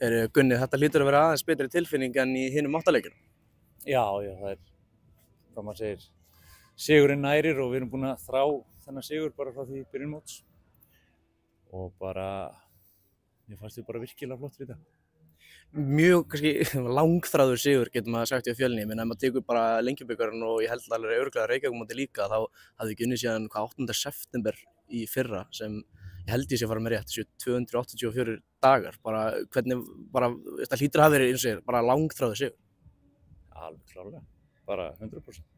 Gunni, þetta hlýtur að vera aðeins betri tilfinning en í hinum áttaleikjunum. Já, það er, hvað maður segir, sigurinn nærir og við erum búin að þrá þennan sigur bara frá því byrjun móts. Og bara, mér fannst þið bara virkilega flott við þetta. Mjög kannski langþráður sigur getur maður sagt í Fjölni. Ég meina, ef maður tekur bara Lengjubikarinn og ég held alveg örugglega Reykjavíkurmótið líka, þá hafði ekki unnið síðan 8. september í fyrra sem ég held ég sé að fara með rétt, þessu 284 dagar. Bara hvernig, þetta hlýtur að hafa verið eins og ég, bara langþráður sigur. Alveg klárlega, bara 100%.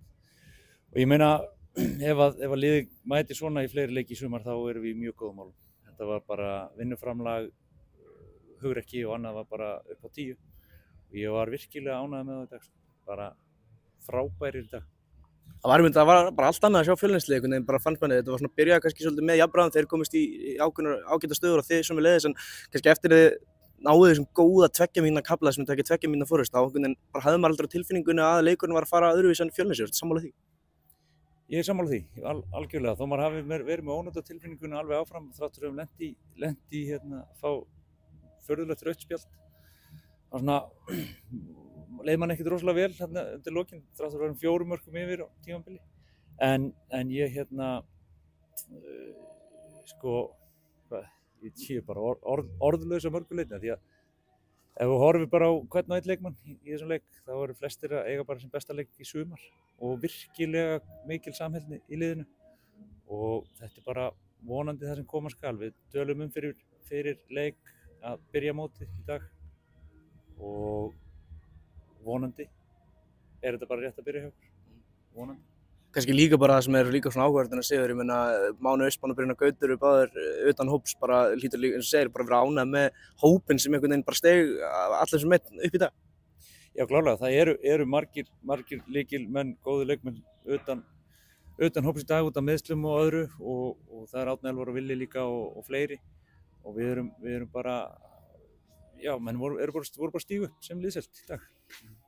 Og ég meina, ef liðið mæti svona í fleiri leiki í sumar þá erum við í mjög góðum málum. Þetta var bara vinnuframlag, hugrekki og annað var bara upp á 10. Og ég var virkilega ánægður með það í dag. Bara frábærir í dag. Það var bara allt annað að sjá Fjölnislið einhvern veginn, bara fannst manni. Þetta var svona byrjað kannski svolítið með jafnræðum, þeir komist í ágætar stöður og þið sömuleiðis, en kannski eftir þið náðu þessum góða 2 mínútna kafla sem tekið 2 mínútna forrest, þá einhvern veginn bara hafði maður aldrei á tilfinningunni að leikurinn var að fara öðruvísi en Fjölnis. Ertu sammála því? Ég er sammála því, algjörlega. Þó maður hafi verið með ónota tilfinningunni alveg áfram þráttur að lent í fá furðulegt rautt spjald. Það var svona, leið mann ekkert rosalega vel undir lokin, þráttur að vera 4 mörkum yfir á tímabili. En ég ég sé bara orðlaus á mörgu leyti, því að ef við horfum bara á hvern og einn leikmann í þessum leik, þá eru flestir að eiga bara sem besta leik í sumar og virkilega mikil samheldni í liðinu. Og þetta er bara vonandi það sem koma skal. Við tölum fyrir leik að byrja mótið í dag og vonandi er þetta bara rétt að byrja hjá okkur. Vonandi. Kannski líka bara það sem er líka svona áhugavert en að sigur, ég meina Máni Austmann og Brynjar Gautur eru báðir utan hóps, bara hlýtur líka, eins og segir, bara vera ánægð með hópinn sem einhvern veginn bara steig allir sem einn upp í dag. Já, klárlega, það eru margir lykilmenn, góðir leikmenn utan hóps í dag út af meiðslum og öðru og það er Árni Elvar og Villi líka og fleiri og við erum bara, já, menn voru bara stígu upp sem liðsheild í dag.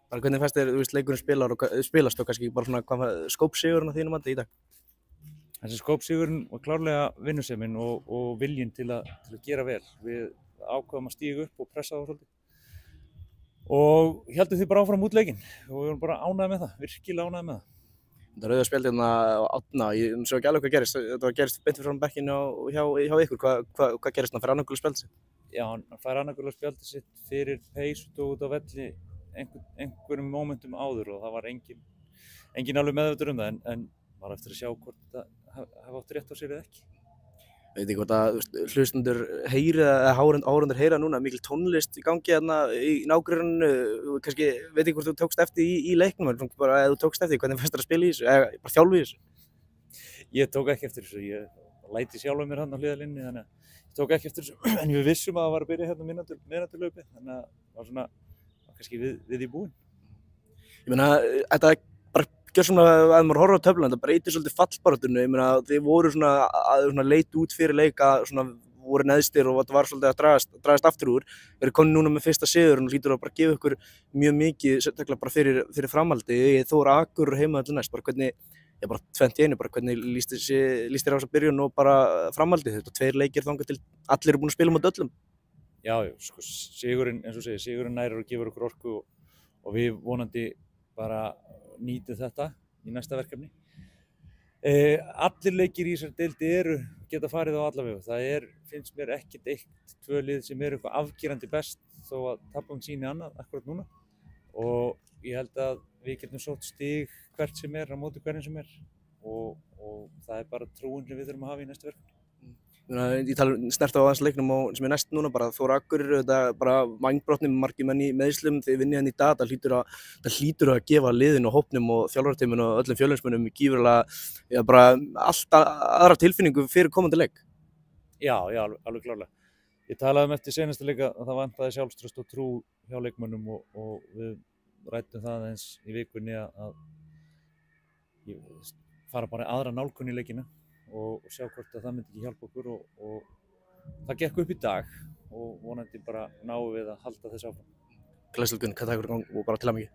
Bara hvernig fannst þér, leikurinn spilast og kannski bara svona hvað skópsigurinn á þínum mati í dag? Þessi skópsigurinn var klárlega vinnusemin og viljinn til að gera vel. Við ákváðum að stíga upp og pressa þá svolítið. Og héldum því bara áfram út leikinn og við vorum bara ánægð með það, virkilega ánægð með það. Þetta rauða spjald hérna á Árna, ég sá ekki alveg hvað gerist. Þetta gerist beint fyrir fram bekkinn hjá ykkur. Hvað gerist hann? Fær annað gula spjaldið sitt? Já, hann fær annað gula spjaldið sitt fyrir peysudót á velli einhverjum momentum áður og það var engin alveg meðvitaður um það en var eftir að sjá hvort þetta hafa átt rétt á sér eða ekki. Veit ekki hvort að hlustendur heyri eða áhorfendur heyra núna, mikil tónlist í gangi hérna í nágrenninu, kannski veit ekki hvort þú tókst eftir í leiknum, bara ef þú tókst eftir hvernig fannst þér að spila í þessu, eða bara þjálfa í þessu? Ég tók ekki eftir þessu, ég læti sjálfa mér hann á hliðarlínunni, þannig að ég tók ekki eftir þessu, en við vissum að það var að byrja hérna miðnæturlaupi, þannig að það var svona kannski við í búin. Ég meina, þetta bara gjör svona, ef maður horfir á töfluna, þetta breytir svolítið fallbaráttunni. Ég meina, þið voru svona leit út fyrir leik að svona voru neðstir og þetta var svolítið að dragast aftur úr. Við erum komin núna með fyrsta sigur og hlýtur að bara gefa ykkur mjög mikið, sérstaklega bara fyrir framhaldi. Þó eru Akureyri heima allir næst, bara hvernig, já bara 21, bara hvernig líst þér á þessa byrjun og bara framhaldi? Þetta 2 leikir þangað til allir eru búin að spila mót öllum. Já, sko, sigurinn, eins og segir, sigurinn nærir og gefur okkur orku og við vonandi bara nýtum þetta í næsta verkefni. Allir leikir í þessari deildi geta farið á alla vegu. Það finnst mér ekkert 1-2 lið sem eru eitthvað afgerandi best þó að tapum síni annað akkurat núna. Og ég held að við getum sótt stig hvert sem á móti hverjum sem og það er bara trúin sem við þurfum að hafa í næsta verkefni. Ég tala snert á aðeins leiknum sem næst núna, bara Þór Akureyri, þetta bara vængbrotni með margir menn í meiðslum, þið vinnið hann í dag, það hlýtur að gefa liðinu og hópnum og þjálfarteyminu og öllum Fjölnismönnum gífurlega bara allt aðra tilfinningu fyrir komandi leik. Já, alveg klárlega. Ég talaði eftir seinasta leik að það vantaði sjálfstraust og trú hjá leikmönnum og við ræddum það eins í vikunni að fara bara aðra nálgun í leikina og sjá hvort að það myndi ekki hjálpa okkur og það gekk upp í dag og vonandi bara náum við að halda þess áfram. Glæsilegt Gunni, hvað takk fyrir gang og bara til hamingju.